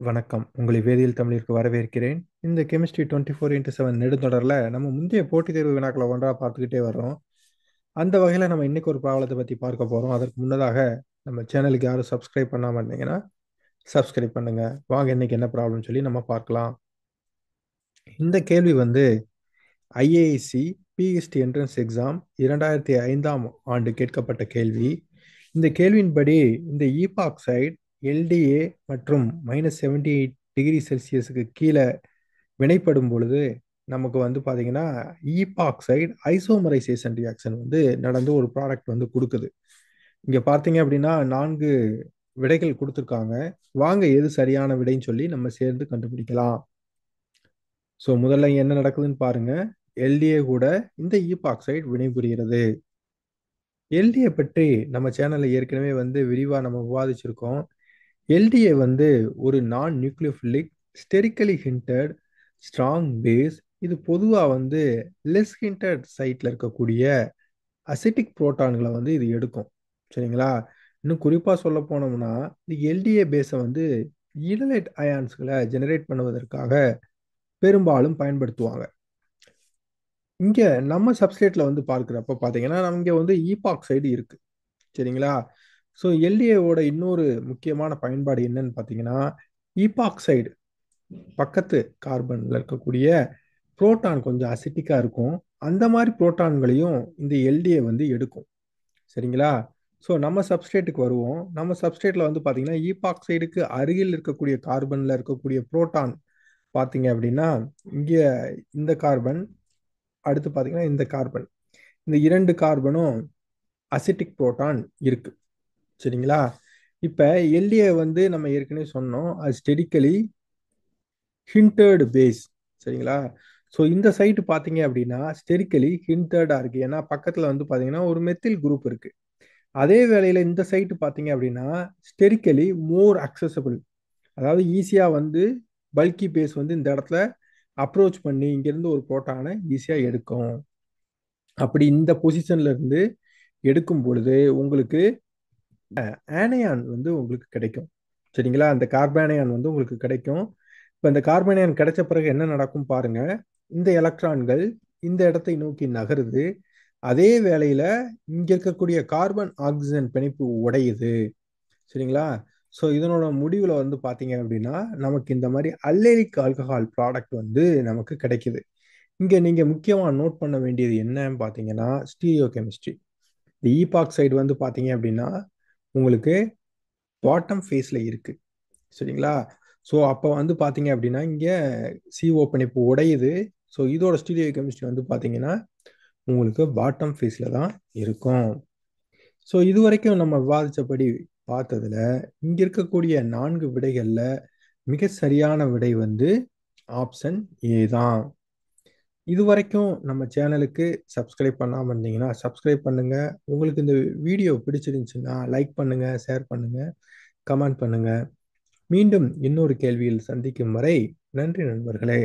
வணக்கம். உங்களை வேதியியல் தமிழிற்கு வரவேற்கிறேன். இந்த கெமிஸ்ட்ரி 24x7 நெடுந்தொடர்ல நம்ம முந்தைய போட்டித் தேர்வு வினாக்கள ஒன்றா பார்த்துக்கிட்டே வர்றோம். அந்த வகையில நம்ம இன்னைக்கு ஒரு ப்ராப்ளத்த பத்தி பார்க்க போறோம். அதற்கு முன்னதாக நம்ம சேனலுக்கு யாரும் சப்ஸ்கிரைப் பண்ணாம இருந்தீங்கன்னா, சப்ஸ்கிரைப் பண்ணுங்க. வாங்க இன்னைக்கு என்ன ப்ராப்ளம்னு சொல்லி நம்ம பார்க்கலாம். இந்த கேள்வி வந்து ஐஏஎஸ்சி பிஹெச்டி என்ட்ரன்ஸ் எக்ஸாம் 2005ஆம் ஆண்டு கேட்கப்பட்ட கேள்வி. இந்த கேள்வியின்படி இந்த ஈபாக்சைடு எல்டிஏ மற்றும் -78 டிகிரி செல்சியஸுக்கு கீழே வினைப்படும் பொழுது நமக்கு வந்து பார்த்தீங்கன்னா ஈபாக்சைடு ஐசோமரைசேஷன் ரியாக்ஷன் வந்து நடந்து ஒரு ப்ராடக்ட் வந்து கொடுக்குது. இங்கே பார்த்தீங்க அப்படின்னா 4 விடைகள் கொடுத்துருக்காங்க. வாங்க எது சரியான விடைன்னு சொல்லி நம்ம சேர்ந்து கண்டுபிடிக்கலாம். ஸோ முதல்ல என்ன நடக்குதுன்னு பாருங்க. எல்டிஏ கூட இந்த ஈபாக்சைடு வினைபுரிகிறது. எல்டிஏ பற்றி நம்ம சேனல்ல ஏற்கனவே வந்து விரிவாக நம்ம விவாதிச்சிருக்கோம். எல்டிஏ வந்து ஒரு நான் நியூக்ளியோஃபிலிக் ஸ்டெரிக்கலி ஹிண்டட் ஸ்ட்ராங் பேஸ். இது பொதுவாக வந்து லெஸ் ஹிண்டட் சைட்டில் இருக்கக்கூடிய அசிட்டிக் புரோட்டான்களை வந்து இது எடுக்கும். சரிங்களா? இன்னும் குறிப்பாக சொல்ல போனோம்னா இந்த எல்டிஏ பேஸை வந்து ஈனலைட் அயான்ஸ்களை ஜெனரேட் பண்ணுவதற்காக பெரும்பாலும் பயன்படுத்துவாங்க. இங்கே நம்ம சப்ஸ்ட்ரேட்டில் வந்து பார்க்குறப்ப பார்த்தீங்கன்னா இங்கே வந்து ஈபாக்சைடு இருக்கு. சரிங்களா? ஸோ எல்டிஏவோட இன்னொரு முக்கியமான பயன்பாடு என்னன்னு பார்த்தீங்கன்னா ஈபாக்சைடு பக்கத்து கார்பனில் இருக்கக்கூடிய புரோட்டான் கொஞ்சம் அசிட்டிக்காக இருக்கும். அந்த மாதிரி புரோட்டான்களையும் இந்த எல்டிஏ வந்து எடுக்கும். சரிங்களா? ஸோ நம்ம சப்ஸ்ட்ரேட்டுக்கு வருவோம். நம்ம சப்ஸ்ட்ரேட்டில் வந்து பார்த்தீங்கன்னா ஈபாக்சைடுக்கு அருகில் இருக்கக்கூடிய கார்பனில் இருக்கக்கூடிய புரோட்டான் பார்த்தீங்க அப்படின்னா இங்கே இந்த கார்பன், அடுத்து பார்த்தீங்கன்னா இந்த கார்பன், இந்த 2 கார்பனும் அசிட்டிக் புரோட்டான் இருக்கு. சரிங்களா? இப்போ எல்டிஏ வந்து நம்ம ஏற்கனவே சொன்னோம், அது ஸ்டெரிக்கலி ஹிண்டர்டு பேஸ். சரிங்களா? ஸோ இந்த சைட்டு பார்த்தீங்க அப்படின்னா ஸ்டெரிக்கலி ஹிண்டர்டாக இருக்குது. ஏன்னா பக்கத்தில் வந்து பார்த்தீங்கன்னா ஒரு மெத்தில் குரூப் இருக்குது. அதே வேளையில் இந்த சைட்டு பார்த்தீங்க அப்படின்னா ஸ்டெரிக்கலி மோர் அக்சசபிள். அதாவது ஈஸியாக வந்து பல்கி பேஸ் வந்து இந்த இடத்துல அப்ரோச் பண்ணி இங்கேருந்து ஒரு புரோட்டானை ஈஸியாக எடுக்கும். அப்படி இந்த பொசிஷன்ல இருந்து எடுக்கும் பொழுது உங்களுக்கு ஆனையான் வந்து உங்களுக்கு கிடைக்கும். சரிங்களா? அந்த கார்பானையான் வந்து உங்களுக்கு கிடைக்கும். இப்போ இந்த கார்பானையான் கிடைச்ச பிறகு என்ன நடக்கும் பாருங்க. இந்த எலக்ட்ரான்கள் இந்த இடத்தை நோக்கி நகருது. அதே வேளையில இங்க இருக்கக்கூடிய கார்பன் ஆக்சிஜன் பிணைப்பு உடையுது. சரிங்களா? ஸோ இதனோட முடிவில் வந்து பார்த்தீங்க அப்படின்னா நமக்கு இந்த மாதிரி அல்லேலிக் ஆல்கஹால் ப்ராடக்ட் வந்து நமக்கு கிடைக்குது. இங்கே நீங்கள் முக்கியமாக நோட் பண்ண வேண்டியது என்னன்னு பார்த்தீங்கன்னா ஸ்டீரியோ கெமிஸ்ட்ரி. இந்த ஈபாக்சைடு வந்து பார்த்தீங்க அப்படின்னா உங்களுக்கு பாட்டம் ஃபேஸில் இருக்கு. சரிங்களா? ஸோ அப்போ வந்து பார்த்தீங்க அப்படின்னா இங்கே CO பிணைப்பு உடையுது. ஸோ இதோட ஸ்டீரியோ கெமிஸ்ட்ரி வந்து பார்த்தீங்கன்னா உங்களுக்கு பாட்டம் ஃபேஸில் தான் இருக்கும். ஸோ இது வரைக்கும் நம்ம விவாதித்தபடி பார்த்ததுல இங்கே இருக்கக்கூடிய 4 விடைகளில் மிக சரியான விடை வந்து ஆப்ஷன் ஏ தான். இது வரைக்கும் நம்ம சேனலுக்கு சப்ஸ்கிரைப் பண்ணாமல் இருந்தீங்கன்னா சப்ஸ்கிரைப் பண்ணுங்க. உங்களுக்கு இந்த வீடியோ பிடிச்சிருந்துச்சுன்னா லைக் பண்ணுங்க, ஷேர் பண்ணுங்க, கமெண்ட் பண்ணுங்க. மீண்டும் இன்னொரு கேள்வியில் சந்திக்கும் வரை நன்றி நண்பர்களே.